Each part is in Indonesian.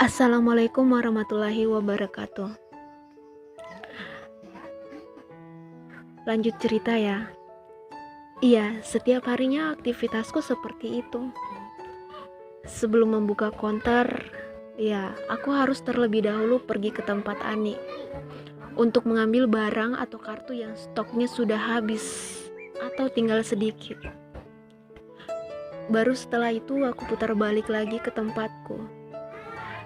Assalamualaikum warahmatullahi wabarakatuh. Lanjut cerita ya. Iya, setiap harinya aktivitasku seperti itu. Sebelum membuka konter, ya, aku harus terlebih dahulu pergi ke tempat Ani untuk mengambil barang atau kartu yang stoknya sudah habis atau tinggal sedikit. Baru setelah itu aku putar balik lagi ke tempatku.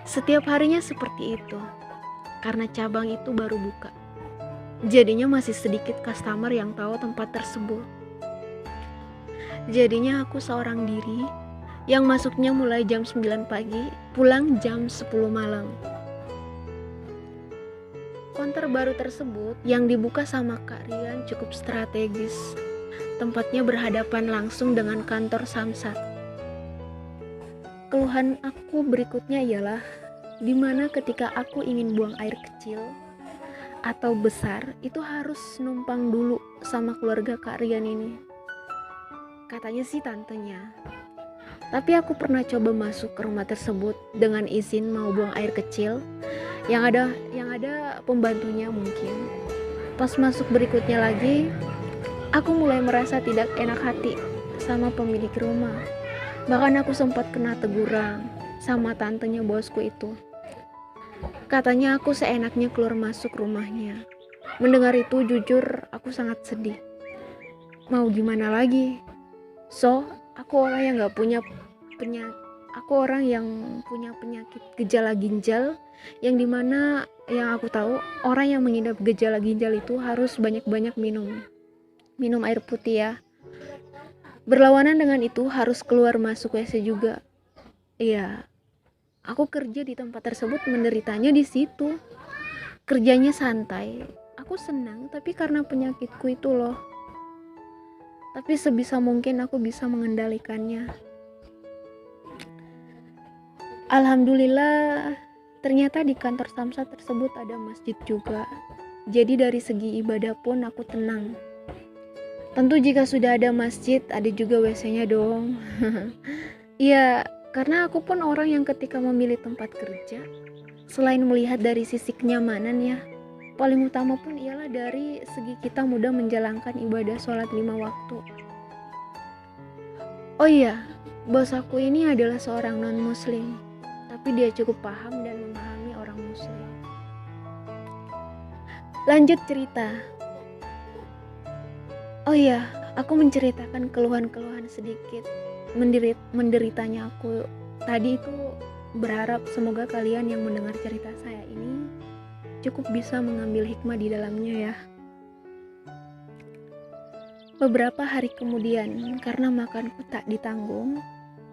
Setiap harinya seperti itu, karena cabang itu baru buka. Jadinya masih sedikit customer yang tahu tempat tersebut. Jadinya aku seorang diri yang masuknya mulai jam 9 pagi, pulang jam 10 malam. Konter baru tersebut yang dibuka sama Kak Rian cukup strategis. Tempatnya berhadapan langsung dengan kantor Samsat. Keluhan aku berikutnya ialah dimana ketika aku ingin buang air kecil atau besar itu harus numpang dulu sama keluarga Kak Rian ini. Katanya sih tantenya. Tapi aku pernah coba masuk ke rumah tersebut dengan izin mau buang air kecil. Yang ada pembantunya mungkin. Pas masuk berikutnya lagi, aku mulai merasa tidak enak hati sama pemilik rumah. Bahkan aku sempat kena teguran sama tantenya bosku itu. Katanya aku seenaknya keluar masuk rumahnya. Mendengar itu jujur aku sangat sedih. Mau gimana lagi? So, aku orang yang punya penyakit gejala ginjal, yang dimana yang aku tahu orang yang mengidap gejala ginjal itu harus banyak-banyak minum air putih ya. Berlawanan dengan itu harus keluar masuk WC juga. Iya, aku kerja di tempat tersebut menderitanya di situ. Kerjanya santai, aku senang, tapi karena penyakitku itu loh. Tapi sebisa mungkin aku bisa mengendalikannya. Alhamdulillah, ternyata di kantor Samsat tersebut ada masjid juga. Jadi dari segi ibadah pun aku tenang. Tentu jika sudah ada masjid, ada juga WC-nya dong. Iya, karena aku pun orang yang ketika memilih tempat kerja, selain melihat dari sisi kenyamanan ya, paling utama pun ialah dari segi kita mudah menjalankan ibadah sholat 5 waktu. Oh iya, bos aku ini adalah seorang non-muslim, tapi dia cukup paham dan memahami orang muslim. Lanjut cerita. Oh iya, aku menceritakan keluhan-keluhan sedikit menderitanya aku tadi itu. Berharap semoga kalian yang mendengar cerita saya ini cukup bisa mengambil hikmah di dalamnya ya. Beberapa hari kemudian, karena makanku tak ditanggung,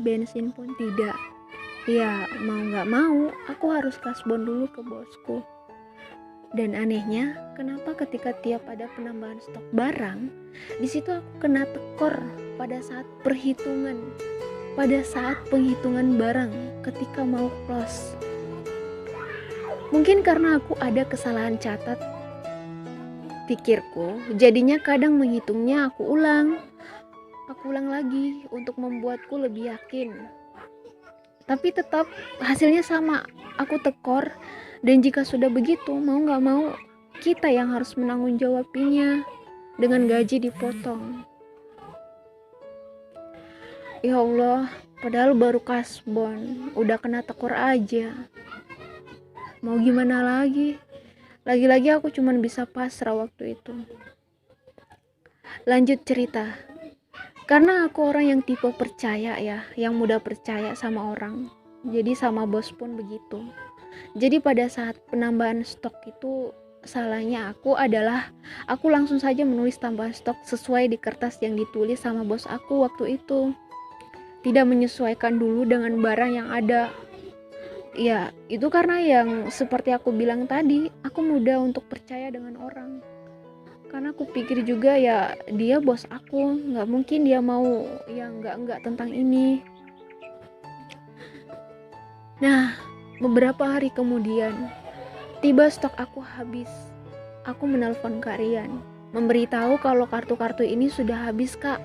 bensin pun tidak. Ya, mau gak mau, aku harus kasbon dulu ke bosku. Dan anehnya, kenapa ketika tiap ada penambahan stok barang, di situ aku kena tekor pada saat penghitungan barang ketika mau close. Mungkin karena aku ada kesalahan catat, pikirku, jadinya kadang menghitungnya aku ulang lagi untuk membuatku lebih yakin. Tapi tetap hasilnya sama, aku tekor. Dan jika sudah begitu, mau gak mau kita yang harus menanggung jawabnya dengan gaji dipotong. Ya Allah, padahal baru kasbon, udah kena tekor aja. Mau gimana lagi? Lagi-lagi aku cuma bisa pasrah waktu itu. Lanjut cerita. Karena aku orang yang tipe percaya ya, yang mudah percaya sama orang. Jadi sama bos pun begitu. Jadi pada saat penambahan stok itu, salahnya aku adalah aku langsung saja menulis tambahan stok sesuai di kertas yang ditulis sama bos aku waktu itu. Tidak menyesuaikan dulu dengan barang yang ada. Ya, itu karena yang seperti aku bilang tadi, aku mudah untuk percaya dengan orang. Karena aku pikir juga ya dia bos aku, nggak mungkin dia mau yang nggak tentang ini. Nah, beberapa hari kemudian, tiba stok aku habis. Aku menelpon Kak Rian, memberitahu kalau kartu-kartu ini sudah habis, Kak.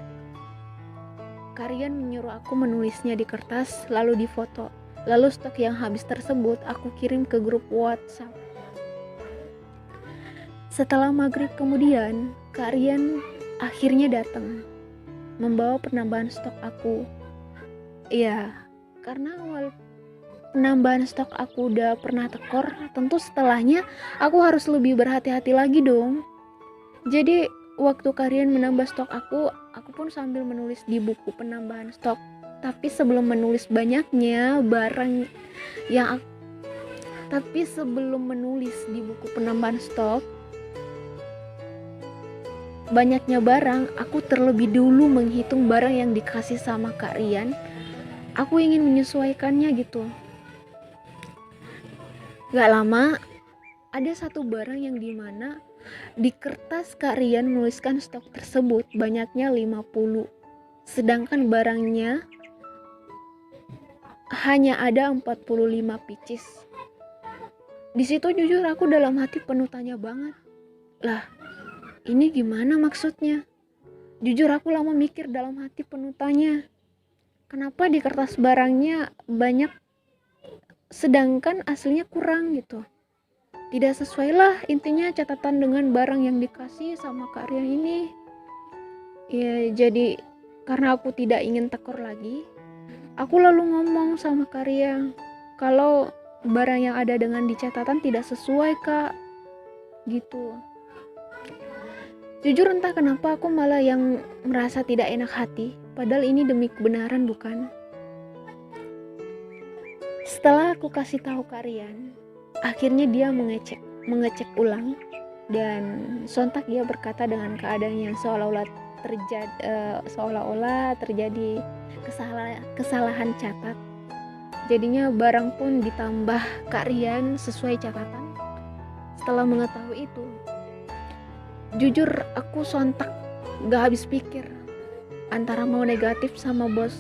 Kak Rian menyuruh aku menulisnya di kertas lalu difoto. Lalu stok yang habis tersebut aku kirim ke grup WhatsApp. Setelah maghrib kemudian, Kak Rian akhirnya datang membawa penambahan stok aku. Iya, karena awal penambahan stok aku udah pernah tekor, tentu setelahnya aku harus lebih berhati-hati lagi dong. Jadi waktu Kak Rian menambah stok aku pun sambil menulis di buku penambahan stok. Tapi sebelum menulis banyaknya barang yang tapi sebelum menulis di buku penambahan stok banyaknya barang, aku terlebih dulu menghitung barang yang dikasih sama Kak Rian. Aku ingin menyesuaikannya gitu. Gak lama, ada satu barang yang dimana di kertas Kak Rian menuliskan stok tersebut banyaknya 50. Sedangkan barangnya hanya ada 45 pieces. Di situ jujur aku dalam hati penuh tanya banget. Lah, ini gimana maksudnya? Jujur aku lama mikir dalam hati penuh tanya. Kenapa di kertas barangnya banyak sedangkan aslinya kurang gitu? Tidak sesuai lah intinya catatan dengan barang yang dikasih sama Kak Rian ini. Ya jadi karena aku tidak ingin tekor lagi, aku lalu ngomong sama Kak Rian kalau barang yang ada dengan di catatan tidak sesuai Kak, gitu. Jujur entah kenapa aku malah yang merasa tidak enak hati, padahal ini demi kebenaran bukan? Setelah aku kasih tahu Kak Rian, akhirnya dia mengecek ulang dan sontak dia berkata dengan keadaan yang seolah-olah terjadi kesalahan catat. Jadinya barang pun ditambah Kak Rian sesuai catatan. Setelah mengetahui itu, jujur aku sontak gak habis pikir antara mau negatif sama bos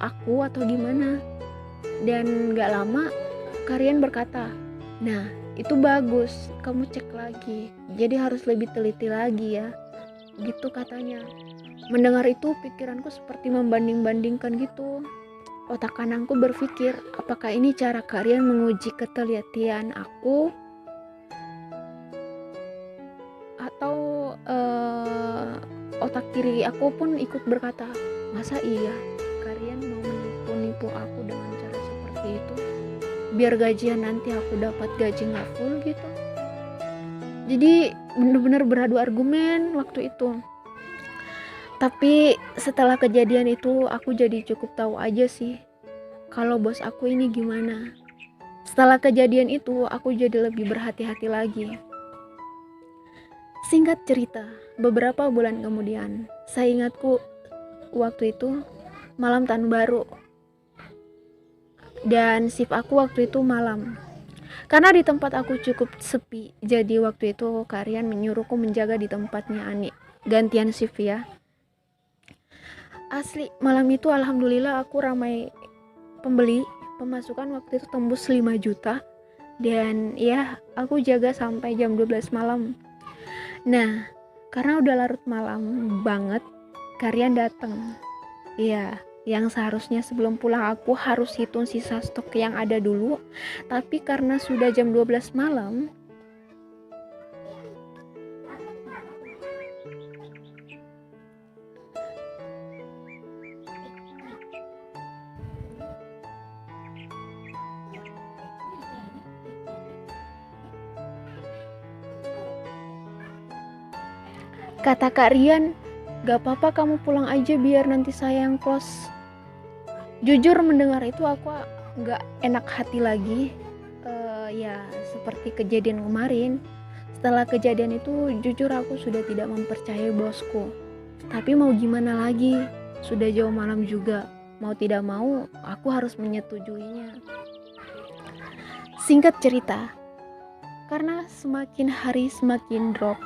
aku atau gimana. Dan gak lama Kak Rian berkata, nah itu bagus, kamu cek lagi, jadi harus lebih teliti lagi ya, gitu katanya. Mendengar itu pikiranku seperti membanding-bandingkan gitu. Otak kananku berpikir, apakah ini cara Kak Rian menguji ketelitian aku? Atau otak kiri aku pun ikut berkata, masa iya Kak Rian mau menipu aku dengan cara seperti itu? Biar gajian nanti aku dapat gaji gak full gitu. Jadi benar-benar beradu argumen waktu itu. Tapi setelah kejadian itu aku jadi cukup tahu aja sih kalau bos aku ini gimana. Setelah kejadian itu aku jadi lebih berhati-hati lagi. Singkat cerita, beberapa bulan kemudian, saya ingatku waktu itu malam tahun baru. Dan shift aku waktu itu malam. Karena di tempat aku cukup sepi, jadi waktu itu Kak Rian menyuruhku menjaga di tempatnya Ani. Gantian shift ya. Asli, malam itu alhamdulillah aku ramai pembeli. Pemasukan waktu itu tembus 5 juta. Dan ya, aku jaga sampai jam 12 malam. Nah, karena udah larut malam banget, Kak Rian datang. Iya, yang seharusnya sebelum pulang aku harus hitung sisa stok yang ada dulu. Tapi karena sudah jam 12 malam, kata Kak Rian, gak apa-apa kamu pulang aja biar nanti saya yang close. Jujur mendengar itu aku gak enak hati lagi. Ya seperti kejadian kemarin. Setelah kejadian itu jujur aku sudah tidak mempercayai bosku. Tapi mau gimana lagi, sudah jauh malam juga. Mau tidak mau aku harus menyetujuinya. Singkat cerita, karena semakin hari semakin drop,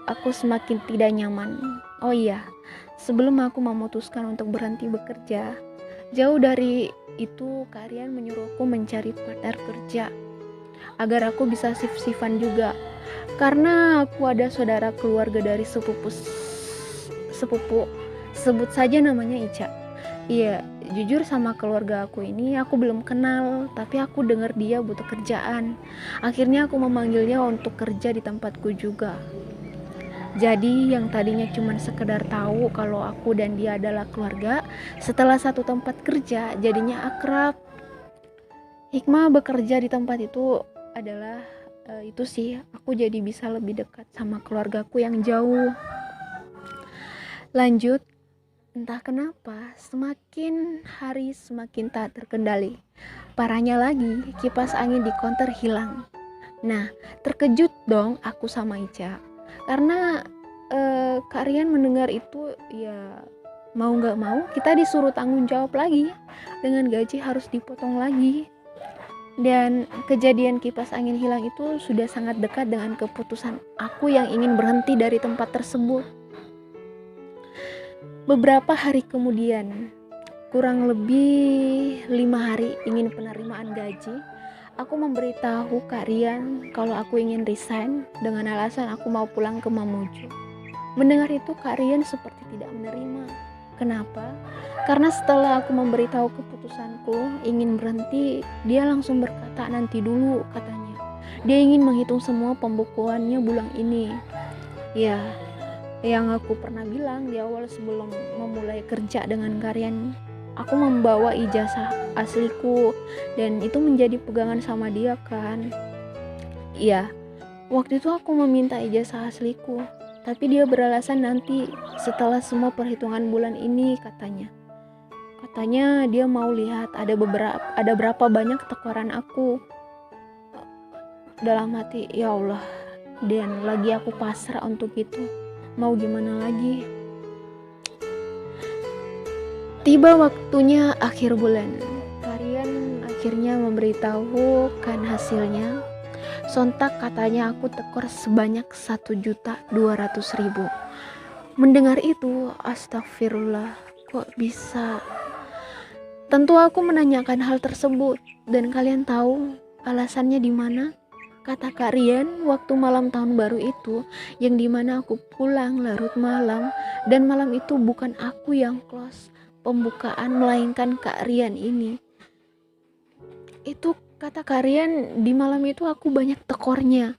aku semakin tidak nyaman. Oh iya, sebelum aku memutuskan untuk berhenti bekerja, jauh dari itu Kak Rian menyuruhku mencari partner kerja agar aku bisa shift-shiftan juga. Karena aku ada saudara keluarga dari sepupu, sebut saja namanya Ica. Iya, jujur sama keluarga aku ini aku belum kenal, tapi aku dengar dia butuh kerjaan. Akhirnya aku memanggilnya untuk kerja di tempatku juga. Jadi yang tadinya cuma sekedar tahu kalau aku dan dia adalah keluarga, setelah satu tempat kerja jadinya akrab. Hikmah bekerja di tempat itu adalah itu sih, aku jadi bisa lebih dekat sama keluargaku yang jauh. Lanjut, entah kenapa semakin hari semakin tak terkendali. Parahnya lagi, kipas angin di konter hilang. Nah, terkejut dong aku sama Ica. Karena Kak Rian mendengar itu, ya mau gak mau kita disuruh tanggung jawab lagi. Dengan gaji harus dipotong lagi. Dan kejadian kipas angin hilang itu sudah sangat dekat dengan keputusan aku yang ingin berhenti dari tempat tersebut. Beberapa hari kemudian, kurang lebih 5 hari ingin penerimaan gaji, aku memberitahu Kak Rian kalau aku ingin resign dengan alasan aku mau pulang ke Mamuju. Mendengar itu Kak Rian seperti tidak menerima. Kenapa? Karena setelah aku memberitahu keputusanku ingin berhenti, dia langsung berkata nanti dulu katanya. Dia ingin menghitung semua pembukuannya bulan ini. Ya, yang aku pernah bilang di awal sebelum memulai kerja dengan Karian, aku membawa ijazah asliku dan itu menjadi pegangan sama dia kan. Iya, waktu itu aku meminta ijazah asliku, tapi dia beralasan nanti setelah semua perhitungan bulan ini katanya. Katanya dia mau lihat ada berapa banyak tekoran aku. Dalam hati, ya Allah, dan lagi aku pasrah untuk itu. Mau gimana lagi? Tiba waktunya akhir bulan. Kalian akhirnya memberitahukan hasilnya. Sontak katanya aku tekor sebanyak 1.200.000. Mendengar itu, astagfirullah, kok bisa? Tentu aku menanyakan hal tersebut dan kalian tahu alasannya di mana? Kata Kak Rian, waktu malam tahun baru itu, yang dimana aku pulang larut malam, dan malam itu bukan aku yang close pembukaan, melainkan Kak Rian ini. Itu kata Kak Rian, di malam itu aku banyak tekornya.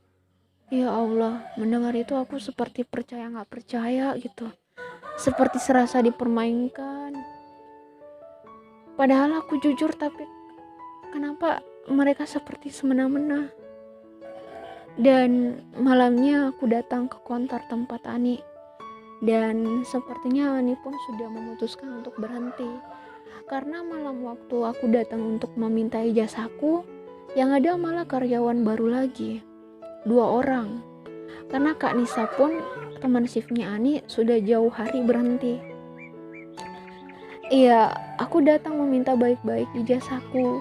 Ya Allah, mendengar itu aku seperti percaya gak percaya gitu. Seperti serasa dipermainkan. Padahal aku jujur, tapi kenapa mereka seperti semena-mena? Dan malamnya aku datang ke konter tempat Ani, dan sepertinya Ani pun sudah memutuskan untuk berhenti. Karena malam waktu aku datang untuk meminta ijazahku, yang ada malah karyawan baru lagi, 2 orang. Karena Kak Nisa pun teman shiftnya Ani sudah jauh hari berhenti. Iya, aku datang meminta baik-baik ijazahku.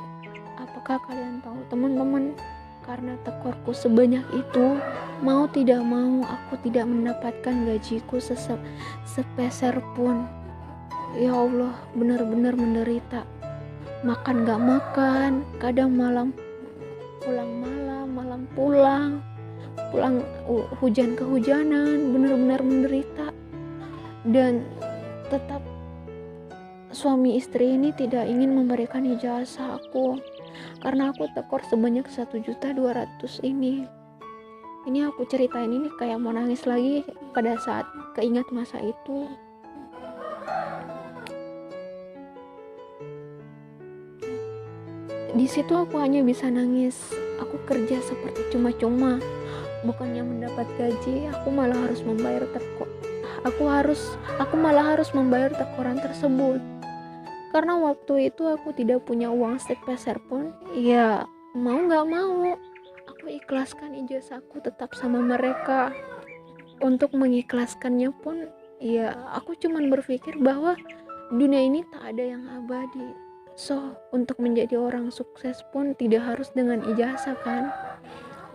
Apakah kalian tahu teman-teman? Karena tekorku sebanyak itu, mau tidak mau aku tidak mendapatkan gajiku sepeser pun. Ya Allah, benar-benar menderita. Makan gak makan, kadang malam pulang hujan kehujanan, benar-benar menderita. Dan tetap suami istri ini tidak ingin memberikan ijazah aku. Karena aku tekor sebanyak 1.200.000 ini. Ini aku ceritain ini kayak mau nangis lagi pada saat keingat masa itu. Di situ aku hanya bisa nangis. Aku kerja seperti cuma-cuma. Bukannya mendapat gaji, aku malah harus membayar Aku malah harus membayar tekoran tersebut. Karena waktu itu aku tidak punya uang sepeser pun. Ya mau gak mau, aku ikhlaskan ijazahku tetap sama mereka. Untuk mengikhlaskannya pun, ya aku cuman berpikir bahwa dunia ini tak ada yang abadi. So, untuk menjadi orang sukses pun tidak harus dengan ijazah kan.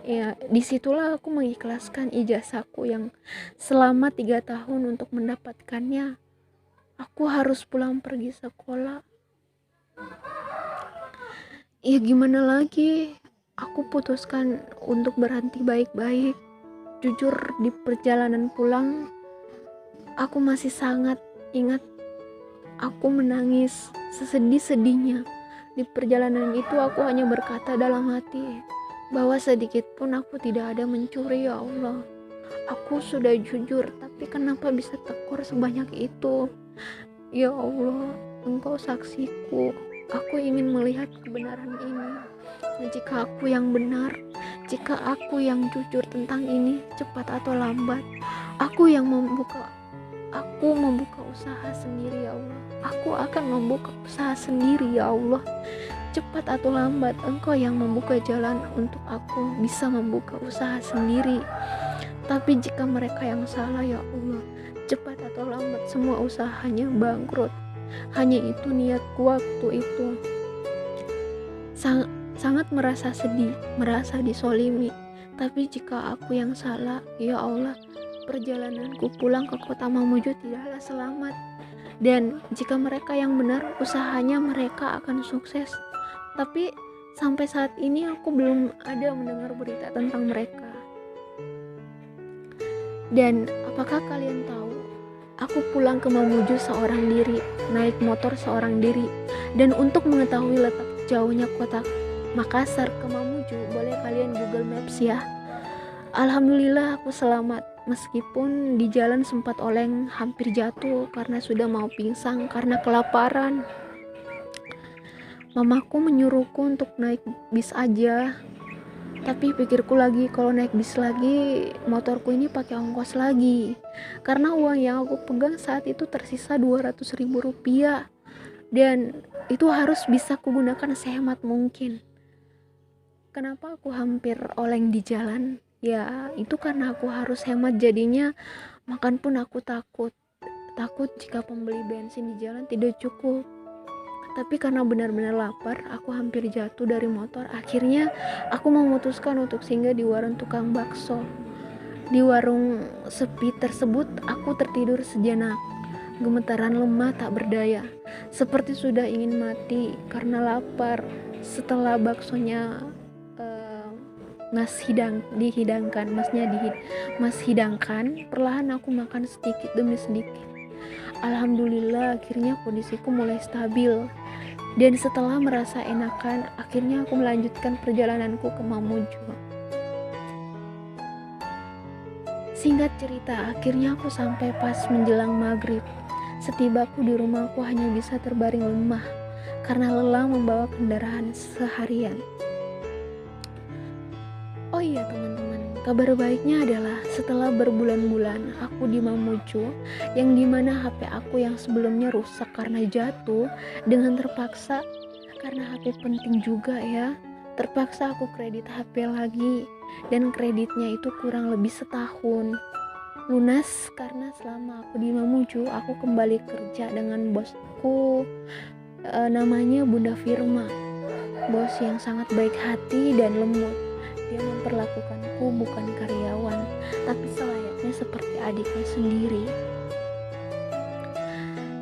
Ya, disitulah aku mengikhlaskan ijazahku yang selama 3 tahun untuk mendapatkannya. Aku harus pulang pergi sekolah. Ya gimana lagi? Aku putuskan untuk berhenti baik-baik. Jujur di perjalanan pulang, aku masih sangat ingat Aku menangis sesedih-sedihnya. Di perjalanan itu aku hanya berkata dalam hati bahwa sedikit pun aku tidak ada mencuri, ya Allah. Aku sudah jujur, tapi kenapa bisa tekor sebanyak itu? Ya Allah, Engkau saksiku. Aku ingin melihat kebenaran ini. Jika aku yang benar, jika aku yang jujur tentang ini, cepat atau lambat, aku membuka usaha sendiri, ya Allah. Aku akan membuka usaha sendiri, ya Allah. Cepat atau lambat, Engkau yang membuka jalan untuk aku bisa membuka usaha sendiri. Tapi jika mereka yang salah, ya Allah, cepat atau lambat semua usahanya bangkrut. Hanya itu niatku waktu itu. Sangat merasa sedih, merasa disolimi. Tapi jika aku yang salah, ya Allah, perjalananku pulang ke kota Mamuju tidaklah selamat. Dan jika mereka yang benar, usahanya mereka akan sukses. Tapi sampai saat ini aku belum ada mendengar berita tentang mereka. Dan apakah kalian tahu, aku pulang ke Mamuju seorang diri, naik motor seorang diri. Dan untuk mengetahui letak jauhnya kota Makassar ke Mamuju, boleh kalian Google Maps ya. Alhamdulillah aku selamat, meskipun di jalan sempat oleng, hampir jatuh karena sudah mau pingsan karena kelaparan. Mamaku menyuruhku untuk naik bis aja. Tapi pikirku lagi, kalau naik bis lagi, motorku ini pakai ongkos lagi. Karena uang yang aku pegang saat itu tersisa 200.000 rupiah. Dan itu harus bisa kugunakan sehemat mungkin. Kenapa aku hampir oleng di jalan? Ya, itu karena aku harus hemat, jadinya makan pun aku takut. Takut jika pembeli bensin di jalan tidak cukup. Tapi karena benar-benar lapar, aku hampir jatuh dari motor. Akhirnya aku memutuskan untuk singgah di warung tukang bakso. Di warung sepi tersebut, aku tertidur sejenak. Gemetaran lemah tak berdaya, seperti sudah ingin mati karena lapar. Setelah baksonya mas hidangkan, perlahan aku makan sedikit demi sedikit. Alhamdulillah, akhirnya kondisiku mulai stabil. Dan setelah merasa enakan, akhirnya aku melanjutkan perjalananku ke Mamuju. Singkat cerita, akhirnya aku sampai pas menjelang maghrib. Setibaku di rumahku hanya bisa terbaring lemah karena lelah membawa kendaraan seharian. Oh iya teman-teman, kabar baiknya adalah setelah berbulan-bulan aku di Mamuju, yang dimana HP aku yang sebelumnya rusak karena jatuh, dengan terpaksa, karena HP penting juga ya, terpaksa aku kredit HP lagi, dan kreditnya itu kurang lebih setahun. Lunas karena selama aku di Mamuju, aku kembali kerja dengan bosku, namanya Bunda Firma, bos yang sangat baik hati dan lembut. Dia memperlakukanku bukan karyawan, tapi selayaknya seperti adiknya sendiri.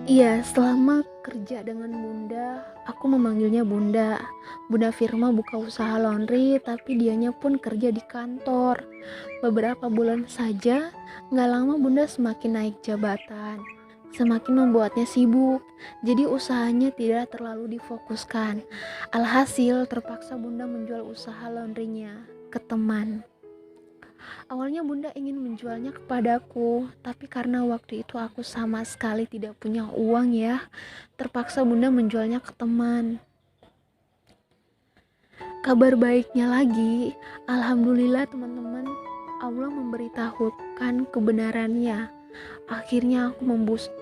Iya, selama kerja dengan Bunda, aku memanggilnya Bunda. Bunda Firma buka usaha laundry, tapi dianya pun kerja di kantor. Beberapa bulan saja, gak lama Bunda semakin naik jabatan, semakin membuatnya sibuk, jadi usahanya tidak terlalu difokuskan. Alhasil terpaksa Bunda menjual usaha laundrynya ke teman. Awalnya Bunda ingin menjualnya kepadaku, tapi karena waktu itu aku sama sekali tidak punya uang ya, terpaksa Bunda menjualnya ke teman. Kabar baiknya lagi, alhamdulillah teman-teman, Allah memberitahukan kebenarannya. Akhirnya aku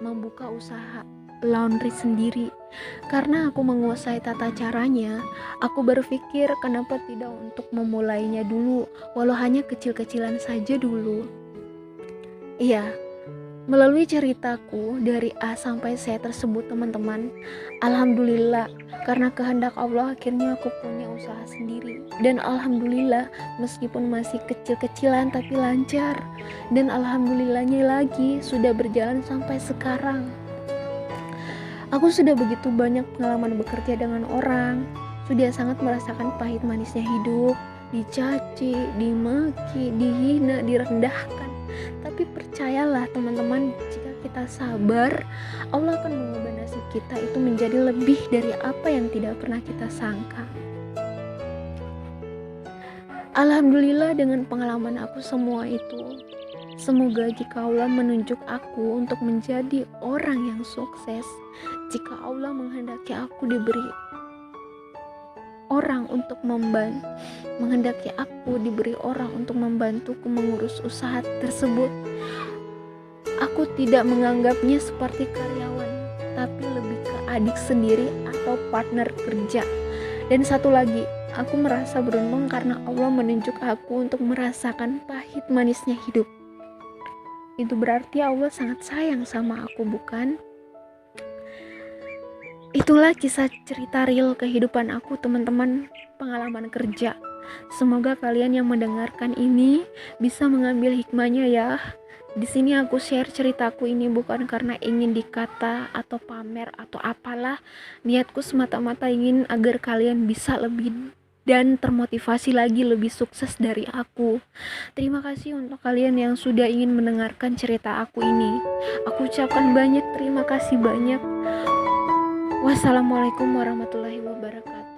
membuka usaha laundry sendiri. Karena aku menguasai tata caranya, aku berpikir kenapa tidak untuk memulainya dulu, walau hanya kecil-kecilan saja dulu. Iya, melalui ceritaku dari A sampai Z tersebut teman-teman, alhamdulillah karena kehendak Allah akhirnya aku punya usaha sendiri. Dan alhamdulillah meskipun masih kecil-kecilan tapi lancar. Dan alhamdulillahnya lagi sudah berjalan sampai sekarang. Aku sudah begitu banyak pengalaman bekerja dengan orang, sudah sangat merasakan pahit manisnya hidup, dicaci, dimaki, dihina, direndahkan. Tapi percayalah teman-teman, jika kita sabar, Allah akan mengubah nasib kita itu menjadi lebih dari apa yang tidak pernah kita sangka. Alhamdulillah dengan pengalaman aku semua itu. Semoga jika Allah menunjuk aku untuk menjadi orang yang sukses, jika Allah menghendaki aku diberi orang untuk menghendaki aku diberi orang untuk membantuku mengurus usaha tersebut, aku tidak menganggapnya seperti karyawan, tapi lebih ke adik sendiri atau partner kerja. Dan satu lagi, aku merasa beruntung karena Allah menunjuk aku untuk merasakan pahit manisnya hidup. Itu berarti Allah sangat sayang sama aku, bukan? Itulah kisah cerita real kehidupan aku, teman-teman, pengalaman kerja. Semoga kalian yang mendengarkan ini bisa mengambil hikmahnya ya. Di sini aku share ceritaku ini bukan karena ingin dikata atau pamer atau apalah. Niatku semata-mata ingin agar kalian bisa lebih dan termotivasi lagi lebih sukses dari aku. Terima kasih untuk kalian yang sudah ingin mendengarkan cerita aku ini. Aku ucapkan banyak terima kasih banyak. Wassalamualaikum warahmatullahi wabarakatuh.